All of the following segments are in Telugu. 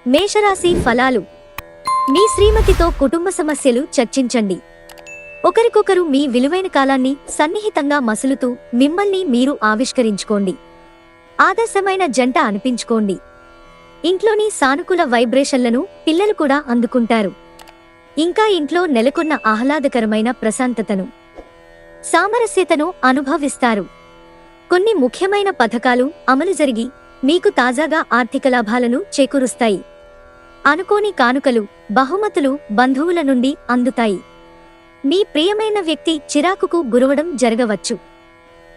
మేషరాశి ఫలాలు. మీ శ్రీమతితో కుటుంబ సమస్యలు చర్చించండి. ఒకరికొకరు మీ విలువైన కాలాన్ని సన్నిహితంగా మసులుతూ మిమ్మల్ని మీరు ఆవిష్కరించుకోండి. ఆదర్శమైన జంట అనిపించుకోండి. ఇంట్లోని సానుకూల వైబ్రేషన్లను పిల్లలు కూడా అందుకుంటారు. ఇంకా ఇంట్లో నెలకొన్న ఆహ్లాదకరమైన ప్రశాంతతను, సామరస్యతను అనుభవిస్తారు. కొన్ని ముఖ్యమైన పథకాలు అమలు జరిగి మీకు తాజాగా ఆర్థిక లాభాలను చేకూరుస్తాయి. అనుకోని కానుకలు, బహుమతులు బంధువుల నుండి అందుతాయి. మీ ప్రియమైన వ్యక్తి చిరాకుకు గురవడం జరగవచ్చు.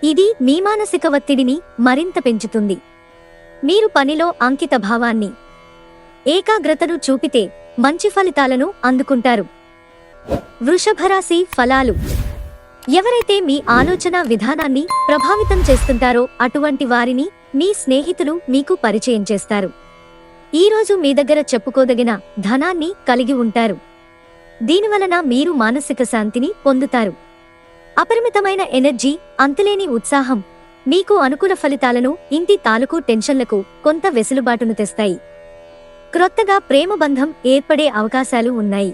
ఇది మీ మానసిక ఒత్తిడిని మరింత పెంచుతుంది. మీరు పనిలో అంకిత భావాన్ని, ఏకాగ్రతను చూపితే మంచి ఫలితాలను అందుకుంటారు. వృషభరాశి ఫలాలు. ఎవరైతే మీ ఆలోచన విధానాన్ని ప్రభావితం చేస్తుంటారో అటువంటి వారిని మీ స్నేహితులు మీకు పరిచయం చేస్తారు. ఈరోజు మీ దగ్గర చెప్పుకోదగిన ధనాన్ని కలిగి ఉంటారు. దీనివలన మీరు మానసిక శాంతిని పొందుతారు. అపరిమితమైన ఎనర్జీ, అంతులేని ఉత్సాహం మీకు అనుకూల ఫలితాలను, ఇంటి తాలూకు టెన్షన్లకు కొంత వెసులుబాటును తెస్తాయి. క్రొత్తగా ప్రేమ బంధం ఏర్పడే అవకాశాలు ఉన్నాయి.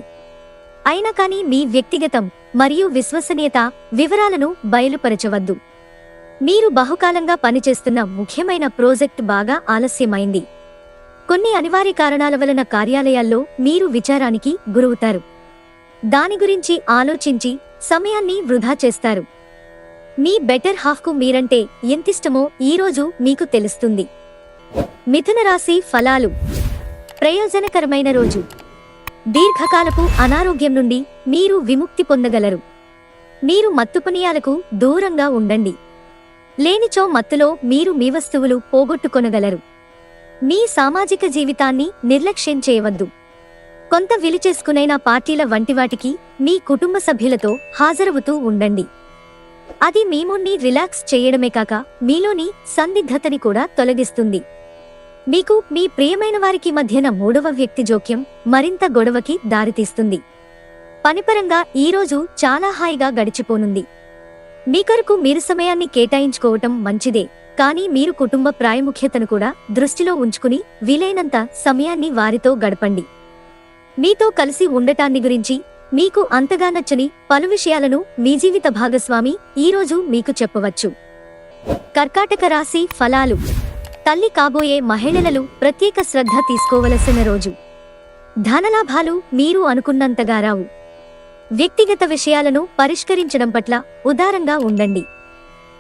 అయినా కానీ మీ వ్యక్తిగతం మరియు విశ్వసనీయత వివరాలను బయలుపరచవద్దు. మీరు బహుకాలంగా పనిచేస్తున్న ముఖ్యమైన ప్రాజెక్ట్ బాగా ఆలస్యమైంది. కొన్ని అనివార్య కారణాల వలన కార్యాలయాల్లో మీరు విచారానికి గురవుతారు. దాని గురించి ఆలోచించి సమయాన్ని వృధా చేస్తారు. మీ బెటర్ హాఫ్కు మీరంటే ఎంతిష్టమో ఈరోజు మీకు తెలుస్తుంది. మిథున రాశి ఫలాలు. ప్రయోజనకరమైన రోజు. దీర్ఘకాలపు అనారోగ్యం నుండి మీరు విముక్తి పొందగలరు. మీరు మత్తుపనీయాలకు దూరంగా ఉండండి. లేనిచో మత్తులో మీరు మీ వస్తువులు పోగొట్టుకొనగలరు. మీ సామాజిక జీవితాన్ని నిర్లక్ష్యం చేయవద్దు. కొంత విలుచేసుకునైన పార్టీల వంటివాటికి మీ కుటుంబ సభ్యులతో హాజరవుతూ ఉండండి. అది మీ మూడ్ని రిలాక్స్ చేయడమే కాక మీలోని సందిగ్ధతని కూడా తొలగిస్తుంది. మీకు మీ ప్రియమైన వారికి మధ్యన మూడవ వ్యక్తి జోక్యం మరింత గొడవకి దారితీస్తుంది. పనిపరంగా ఈరోజు చాలా హాయిగా గడిచిపోనుంది. మీ కొరకు మీరు సమయాన్ని కేటాయించుకోవటం మంచిదే, కానీ మీరు కుటుంబ ప్రాముఖ్యతను కూడా దృష్టిలో ఉంచుకుని వీలైనంత సమయాన్ని వారితో గడపండి. మీతో కలిసి ఉండటాన్ని గురించి మీకు అంతగా నచ్చని పలు విషయాలను మీ జీవిత భాగస్వామి ఈరోజు మీకు చెప్పవచ్చు. కర్కాటక రాశి ఫలాలు. తల్లి కాబోయే మహిళలు ప్రత్యేక శ్రద్ధ తీసుకోవలసిన రోజు. ధనలాభాలు మీరు అనుకున్నంతగా రావు. వ్యక్తిగత విషయాలను పరిష్కరించడం పట్ల ఉదారంగా ఉండండి.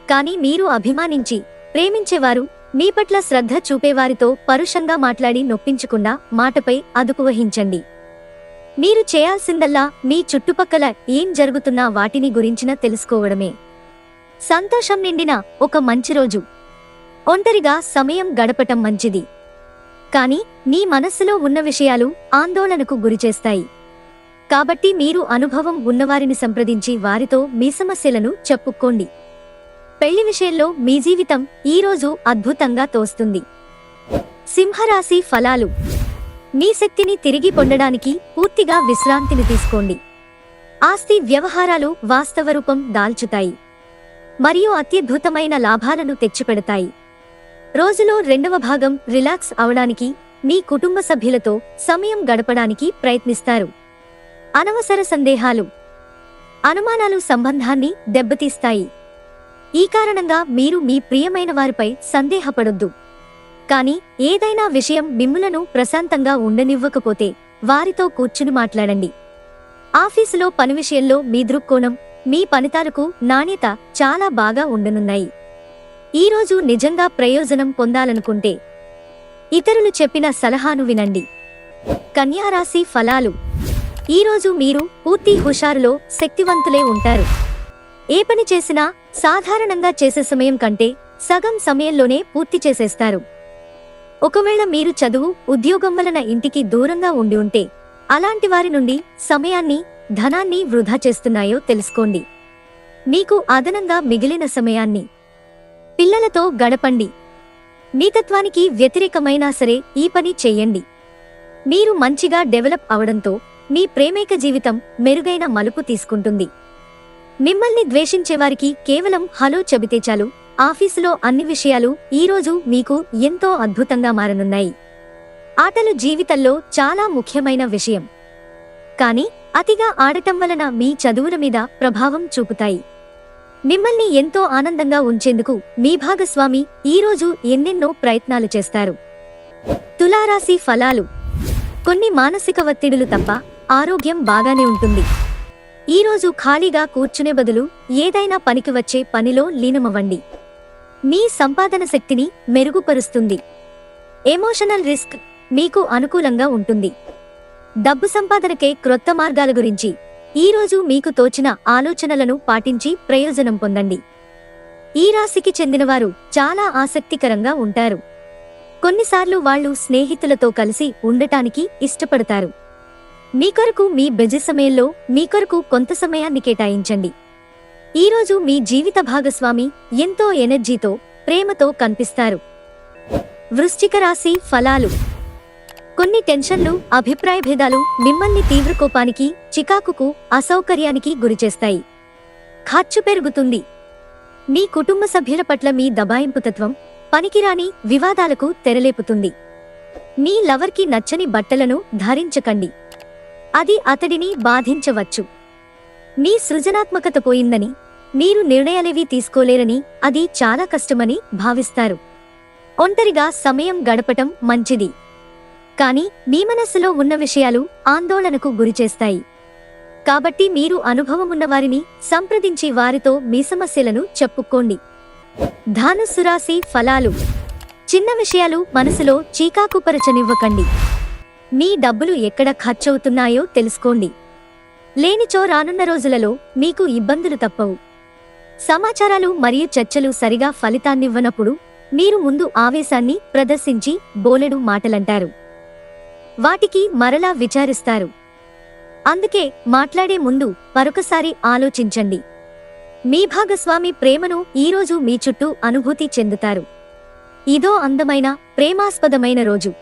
కానీ మీరు అభిమానించి ప్రేమించేవారు, మీ పట్ల శ్రద్ధ చూపేవారితో పరుషంగా మాట్లాడి నొప్పించకుండా మాటపై అదుపు వహించండి. మీరు చేయాల్సిందల్లా మీ చుట్టుపక్కల ఏం జరుగుతున్నా వాటిని గురించిన తెలుసుకోవడమే. సంతోషం నిండిన ఒక మంచి రోజు. ఒంటరిగా సమయం గడపటం మంచిది, కానీ మీ మనస్సులో ఉన్న విషయాలు ఆందోళనకు గురిచేస్తాయి. కాబట్టి మీరు అనుభవం ఉన్నవారిని సంప్రదించి వారితో మీ సమస్యలను చెప్పుకోండి. పెళ్లి విషయంలో మీ జీవితం ఈరోజు అద్భుతంగా తోస్తుంది. సింహరాశి ఫలాలు. మీ శక్తిని తిరిగి పొందడానికి పూర్తిగా విశ్రాంతిని తీసుకోండి. ఆస్తి వ్యవహారాలు వాస్తవ రూపం దాల్చుతాయి మరియు అత్యద్భుతమైన లాభాలను తెచ్చిపెడతాయి. రోజులో రెండవ భాగం రిలాక్స్ అవడానికి, మీ కుటుంబ సభ్యులతో సమయం గడపడానికి ప్రయత్నిస్తారు. అనవసర సందేహాలు, అనుమానాలు సంబంధాన్ని దెబ్బతీస్తాయి. ఈ కారణంగా మీరు మీ ప్రియమైన వారిపై సందేహపడొద్దు. కానీ ఏదైనా విషయం మిమ్ములను ప్రశాంతంగా ఉండనివ్వకపోతే వారితో కూర్చుని మాట్లాడండి. ఆఫీసులో పని విషయంలో మీ దృక్కోణం, మీ పనితాలకు నాణ్యత చాలా బాగా ఉండనున్నాయి. ఈరోజు నిజంగా ప్రయోజనం పొందాలనుకుంటే ఇతరులు చెప్పిన సలహాను వినండి. కన్యారాశి ఫలాలు. ఈరోజు మీరు పూర్తి హుషారులో శక్తివంతులే ఉంటారు. ఏ పని చేసినా సాధారణంగా చేసే సమయం కంటే సగం సమయంలోనే పూర్తి చేసేస్తారు. ఒకవేళ మీరు చదువు, ఉద్యోగం వలన ఇంటికి దూరంగా ఉండి ఉంటే అలాంటి వారి నుండి సమయాన్ని, ధనాన్ని వృధా చేస్తున్నాయో తెలుసుకోండి. మీకు అదనంగా మిగిలిన సమయాన్ని పిల్లలతో గడపండి. మీ తత్వానికి వ్యతిరేకమైనా సరే ఈ పని చెయ్యండి. మీరు మంచిగా డెవలప్ అవడంతో మీ ప్రేమైక జీవితం మెరుగైన మలుపు తీసుకుంటుంది. మిమ్మల్ని ద్వేషించేవారికి కేవలం హలో చెబితే చాలు, ఆఫీసులో అన్ని విషయాలు ఈరోజు మీకు ఎంతో అద్భుతంగా మారనున్నాయి. ఆటలు జీవితంలో చాలా ముఖ్యమైన విషయం. కానీ అతిగా ఆడటం వలన మీ చదువుల మీద ప్రభావం చూపుతాయి. మిమ్మల్ని ఎంతో ఆనందంగా ఉంచేందుకు మీ భాగస్వామి ఈరోజు ఎన్నెన్నో ప్రయత్నాలు చేస్తారు. తులారాశి ఫలాలు. కొన్ని మానసిక ఒత్తిడులు తప్ప ఆరోగ్యం బాగానే ఉంటుంది. ఈరోజు ఖాళీగా కూర్చునే బదులు ఏదైనా పనికి వచ్చే పనిలో లీనమవ్వండి. మీ సంపాదన శక్తిని మెరుగుపరుస్తుంది. ఎమోషనల్ రిస్క్ మీకు అనుకూలంగా ఉంటుంది. డబ్బు సంపాదనకే క్రొత్త మార్గాల గురించి ఈరోజు మీకు తోచిన ఆలోచనలను పాటించి ప్రయోజనం పొందండి. ఈ రాశికి చెందినవారు చాలా ఆసక్తికరంగా ఉంటారు. కొన్నిసార్లు వాళ్ళు స్నేహితులతో కలిసి ఉండటానికి ఇష్టపడతారు. మీ కొరకు మీ బిజీ సమయంలో మీ కొరకు కొంత సమయాన్ని కేటాయించండి. ఈరోజు మీ జీవిత భాగస్వామి ఎంతో ఎనర్జీతో, ప్రేమతో కనిపిస్తారు. వృశ్చిక రాశి ఫలాలు. కొన్ని టెన్షన్లు, అభిప్రాయ భేదాలు మిమ్మల్ని తీవ్ర కోపానికి, చికాకుకు, అసౌకర్యానికి గురిచేస్తాయి. ఖర్చు పెరుగుతుంది. మీ కుటుంబ సభ్యుల పట్ల మీ దబాయింపుతత్వం పనికిరాని వివాదాలకు తెరలేపుతుంది. మీ లవర్కి నచ్చని బట్టలను ధరించకండి. అది అతడిని బాధించవచ్చు. మీ సృజనాత్మకత పోయిందని, మీరు నిర్ణయాలేవీ తీసుకోలేరని, అది చాలా కష్టమని భావిస్తారు. ఒంటరిగా సమయం గడపటం మంచిది. కానీ మీ మనస్సులో ఉన్న విషయాలు ఆందోళనకు గురిచేస్తాయి. కాబట్టి మీరు అనుభవమున్న వారిని సంప్రదించి వారితో మీ సమస్యలను చెప్పుకోండి. ధనుస్సు రాశి ఫలాలు. చిన్న విషయాలు మనసులో చీకాకుపరచనివ్వకండి. మీ డబ్బులు ఎక్కడ ఖర్చవుతున్నాయో తెలుసుకోండి. లేనిచో రానున్న రోజులలో మీకు ఇబ్బందులు తప్పవు. సమాచారాలు మరియు చర్చలు సరిగా ఫలితాన్నివ్వనప్పుడు మీరు ముందు ఆవేశాన్ని ప్రదర్శించి బోలెడు మాటలంటారు. వాటికి మరలా విచారిస్తారు. అందుకే మాట్లాడే ముందు మరొకసారి ఆలోచించండి. మీ భాగస్వామి ప్రేమను ఈరోజు మీ చుట్టూ అనుభూతి చెందుతారు. ఇదో అందమైన, ప్రేమాస్పదమైన రోజు.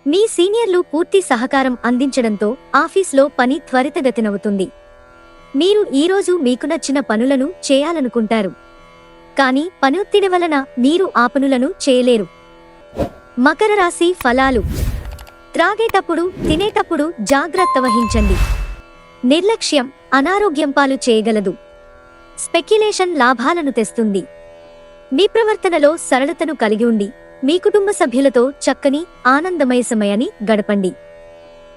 మీ సీనియర్లు పూర్తి సహకారం అందించడంతో ఆఫీస్లో పని త్వరితగతినవుతుంది. మీరు ఈరోజు మీకు నచ్చిన పనులను చేయాలనుకుంటారు. కానీ పనొత్తిడి వలన మీరు ఆ పనులను చేయలేరు. మకర రాశి ఫలాలు. త్రాగేటప్పుడు, తినేటప్పుడు జాగ్రత్త వహించండి. నిర్లక్ష్యం అనారోగ్యం పాలు చేయగలదు. స్పెక్యులేషన్ లాభాలను తెస్తుంది. మీ ప్రవర్తనలో సరళతను కలిగి ఉండి మీ కుటుంబ సభ్యులతో చక్కని, ఆనందమయ సమయాన్ని గడపండి.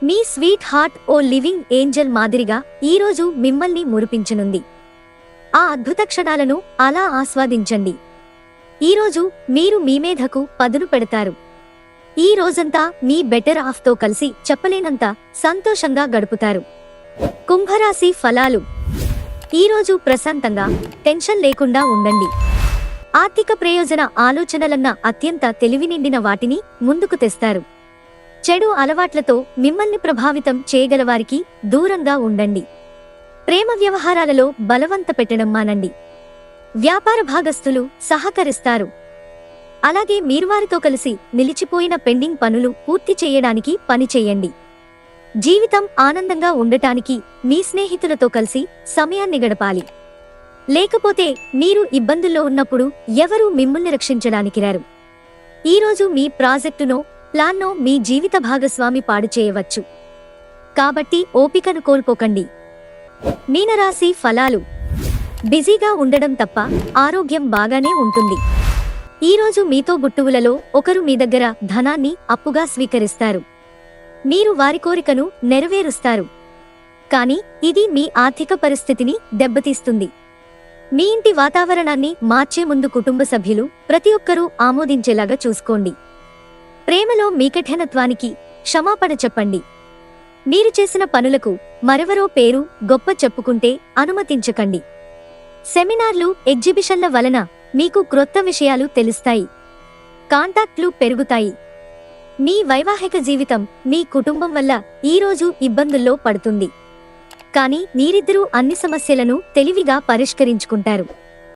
మీ స్వీట్ హార్ట్ ఓ లివింగ్ ఏంజల్ మాదిరిగా ఈరోజు మిమ్మల్ని మురిపించనుంది. ఆ అద్భుత క్షణాలను అలా ఆస్వాదించండి. ఈరోజు మీరు మీ మేధకు పదును పెడతారు. ఈ రోజంతా మీ బెటర్ హాఫ్తో కలిసి చెప్పలేనంత సంతోషంగా గడుపుతారు. కుంభరాశి ఫలాలు. ఈరోజు ప్రశాంతంగా, టెన్షన్ లేకుండా ఉండండి. ఆర్థిక ప్రయోజన ఆలోచనలన్న అత్యంత తెలివి నిండిన వాటిని ముందుకు తెస్తారు. చెడు అలవాట్లతో మిమ్మల్ని ప్రభావితం చేయగలవారికి దూరంగా ఉండండి. ప్రేమ వ్యవహారాలలో బలవంత పెట్టడం మానండి. వ్యాపార భాగస్థులు సహకరిస్తారు. అలాగే మీరు వారితో కలిసి నిలిచిపోయిన పెండింగ్ పనులు పూర్తి చేయడానికి పని చేయండి. జీవితం ఆనందంగా ఉండటానికి మీ స్నేహితులతో కలిసి సమయాన్ని గడపాలి. లేకపోతే మీరు ఇబ్బందుల్లో ఉన్నప్పుడు ఎవరూ మిమ్మల్ని రక్షించడానికి రారు. ఈరోజు మీ ప్రాజెక్టునో, ప్లాన్నో మీ జీవిత భాగస్వామి పాడు చేయవచ్చు. కాబట్టి ఓపికను కోల్పోకండి. మీనరాశి ఫలాలు. బిజీగా ఉండడం తప్ప ఆరోగ్యం బాగానే ఉంటుంది. ఈరోజు మీతో బుట్టువులలో ఒకరు మీ దగ్గర ధనాన్ని అప్పుగా స్వీకరిస్తారు. మీరు వారి కోరికను నెరవేరుస్తారు. కానీ ఇది మీ ఆర్థిక పరిస్థితిని దెబ్బతీస్తుంది. మీ ఇంటి వాతావరణాన్ని మార్చే ముందు కుటుంబ సభ్యులు ప్రతి ఒక్కరూ ఆమోదించేలాగా చూసుకోండి. ప్రేమలో మీ కఠినత్వానికి క్షమాపణ చెప్పండి. మీరు చేసిన పనులకు మరెవరో పేరు గొప్ప చెప్పుకుంటే అనుమతించకండి. సెమినార్లు, ఎగ్జిబిషన్ల వలన మీకు క్రొత్త విషయాలు తెలుస్తాయి. కాంటాక్ట్లు పెరుగుతాయి. మీ వైవాహిక జీవితం మీ కుటుంబం వల్ల ఈరోజు ఇబ్బందుల్లో పడుతుంది. కానీ మీరిద్దరూ అన్ని సమస్యలను తెలివిగా పరిష్కరించుకుంటారు.